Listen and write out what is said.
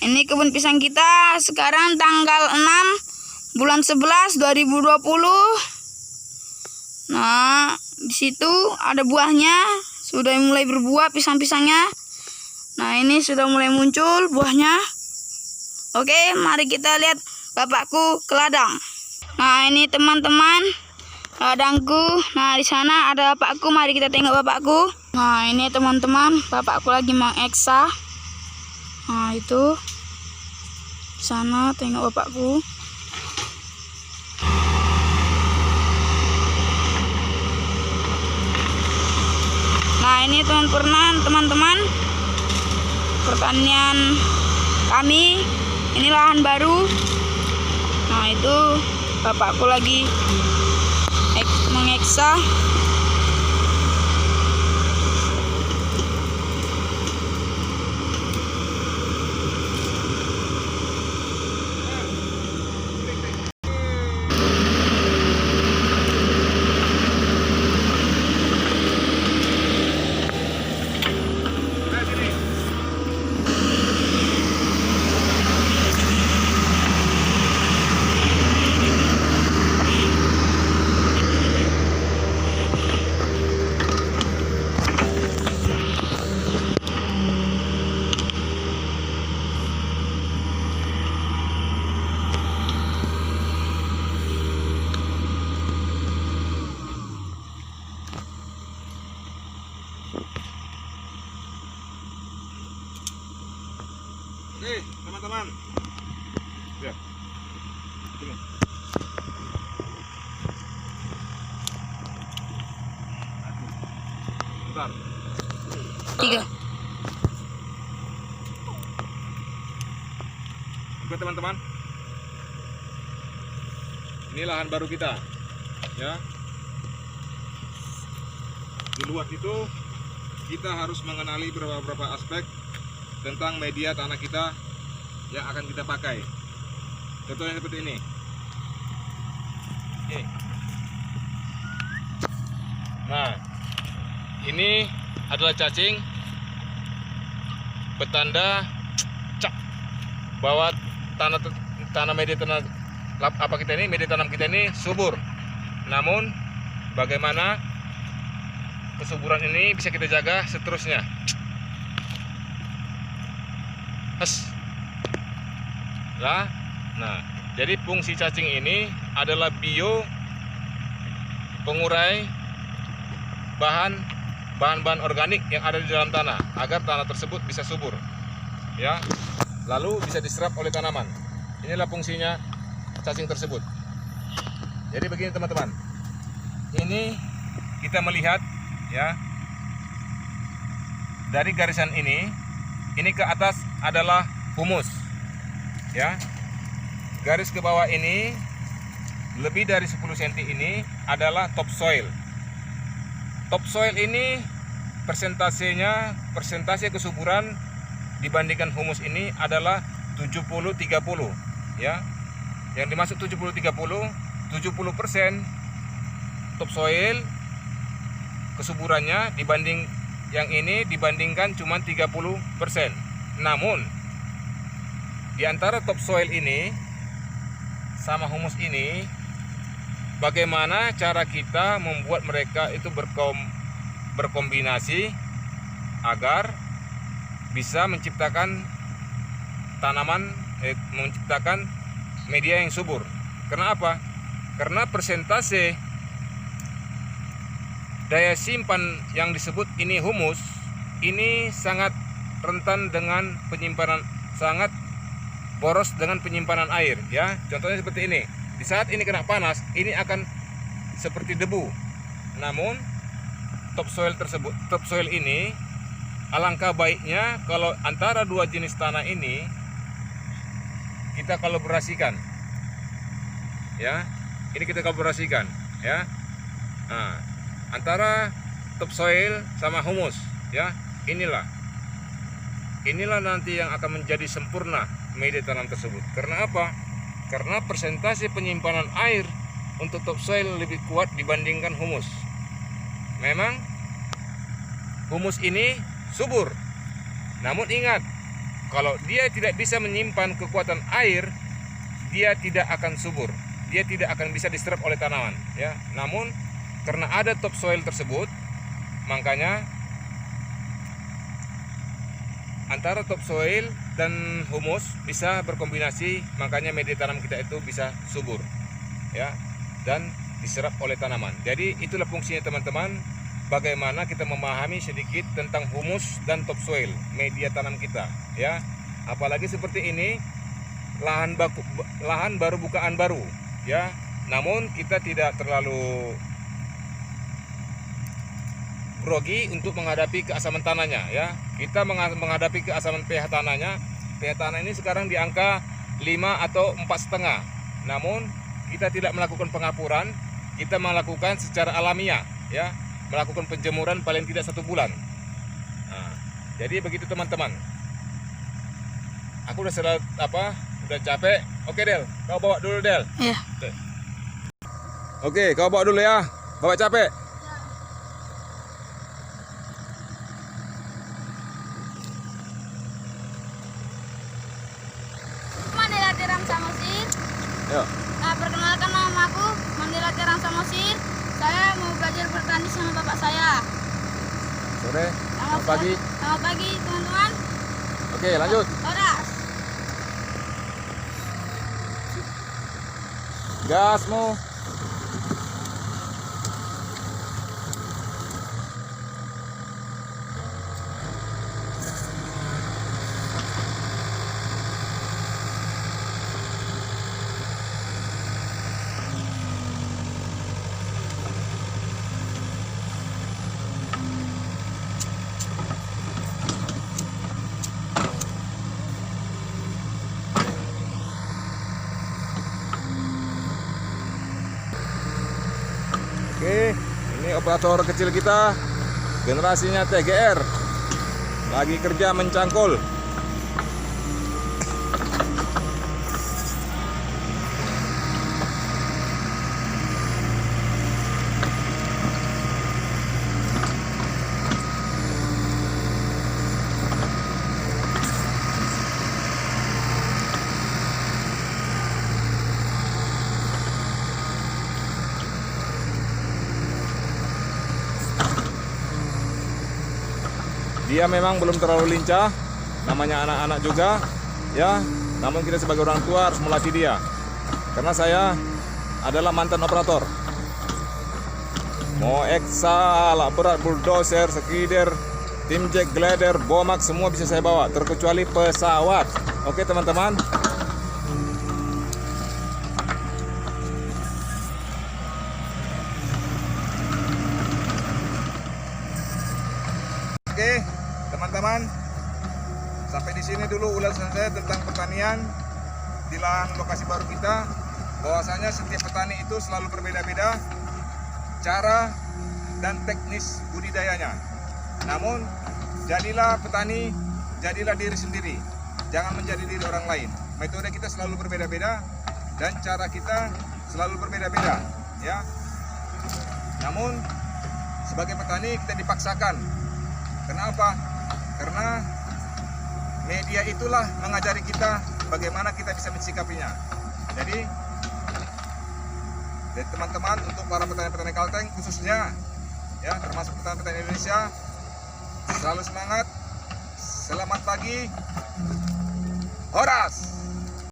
Ini kebun pisang kita sekarang tanggal 6 bulan 11 2020. Nah, di situ ada buahnya, sudah mulai berbuah pisang-pisangnya. Nah, ini sudah mulai muncul buahnya. Oke, mari kita lihat bapakku ke ladang. Nah, ini teman-teman ladangku. Nah, di sana ada bapakku. Mari kita tengok bapakku. Nah, ini teman-teman, bapakku lagi mengeksa. Nah, itu di sana tengok bapakku. Nah, ini teman-teman pertanian kami. Ini lahan baru. Nah, itu bapakku lagi mengeksa. Oke, teman-teman. Ya. Sini. Bentar. 3. Oke, teman-teman. Ini lahan baru kita. Ya. Di luar itu kita harus mengenali beberapa aspek tentang media tanah kita yang akan kita pakai. Contohnya seperti ini. Nah, ini adalah cacing petanda bahwa tanah media tanah apa kita ini, media tanam kita ini subur. Namun bagaimana kesuburan ini bisa kita jaga seterusnya? Nah, jadi fungsi cacing ini adalah bio pengurai bahan-bahan organik yang ada di dalam tanah agar tanah tersebut bisa subur, ya. Lalu bisa diserap oleh tanaman. Inilah fungsinya cacing tersebut. Jadi begini teman-teman. Ini kita melihat, ya, dari garisan ini ke atas adalah humus, ya. Garis ke bawah ini lebih dari 10 cm ini adalah topsoil. Topsoil ini persentase kesuburan dibandingkan humus ini adalah 70-30, ya. Yang dimaksud 70-30, 70% topsoil kesuburannya dibandingkan cuma 30%. Namun di antara topsoil ini sama humus ini, bagaimana cara kita membuat mereka itu berkombinasi agar bisa menciptakan menciptakan media yang subur. Karena apa? Karena persentase daya simpan yang disebut ini humus ini sangat rentan dengan penyimpanan, sangat boros dengan penyimpanan air, ya. Contohnya seperti ini. Di saat ini kena panas, ini akan seperti debu. Namun topsoil ini alangkah baiknya kalau antara dua jenis tanah ini kita kolaborasikan, ya. Ini kita kolaborasikan, ya. Nah, antara topsoil sama humus, ya. Inilah nanti yang akan menjadi sempurna media tanam tersebut. Karena apa? Karena persentase penyimpanan air untuk topsoil lebih kuat dibandingkan humus. Memang humus ini subur. Namun ingat, Kalau dia tidak bisa menyimpan kekuatan air, dia tidak akan subur, dia tidak akan bisa diserap oleh tanaman, ya. Namun karena ada topsoil tersebut, makanya antara topsoil dan humus bisa berkombinasi, makanya media tanam kita itu bisa subur, ya, dan diserap oleh tanaman. Jadi itulah fungsinya teman-teman, bagaimana kita memahami sedikit tentang humus dan topsoil media tanam kita, ya. Apalagi seperti ini, lahan baru bukaan baru, ya. Namun kita tidak terlalu grogi untuk menghadapi keasaman tanahnya, ya. Kita menghadapi keasaman pH tanahnya. pH tanah ini sekarang di angka 5 atau 4,5. Namun kita tidak melakukan pengapuran, kita melakukan secara alamiah, ya. Melakukan penjemuran paling tidak 1 bulan. Nah, jadi begitu teman-teman. Aku udah udah capek. Oke Del, kau bawa dulu Del. Iya. Oke, kau bawa dulu ya. Bawa capek. Mandela Tiram Samosir. Yuk. Nah, perkenalkan nama aku Mandela Tiram Samosir. Saya mau belajar bertani sama bapak saya. Sore. Selamat pagi. Selamat pagi teman-teman. Oke, lanjut. Horas. Gasmu. Oke, ini operator kecil kita, generasinya TGR, lagi kerja mencangkul. Dia memang belum terlalu lincah, namanya anak-anak juga, ya. Namun kita sebagai orang tua harus melatih dia, karena saya adalah mantan operator. Mau Eksa, alat berat, bulldozer, skider, tim jack, glider, bomak, semua bisa saya bawa, terkecuali pesawat. Oke teman-teman. Oke, teman-teman, sampai di sini dulu ulasan saya tentang pertanian di lahan lokasi baru kita. Bahwasanya setiap petani itu selalu berbeda-beda cara dan teknis budidayanya. Namun, jadilah petani, jadilah diri sendiri. Jangan menjadi diri orang lain. Metode kita selalu berbeda-beda dan cara kita selalu berbeda-beda, ya. Namun, sebagai petani kita dipaksakan. Kenapa? Karena media itulah mengajari kita bagaimana kita bisa mensikapinya. Jadi teman-teman, untuk para petani-petani Kalteng khususnya, ya, termasuk petani-petani Indonesia, selalu semangat. Selamat pagi. Horas.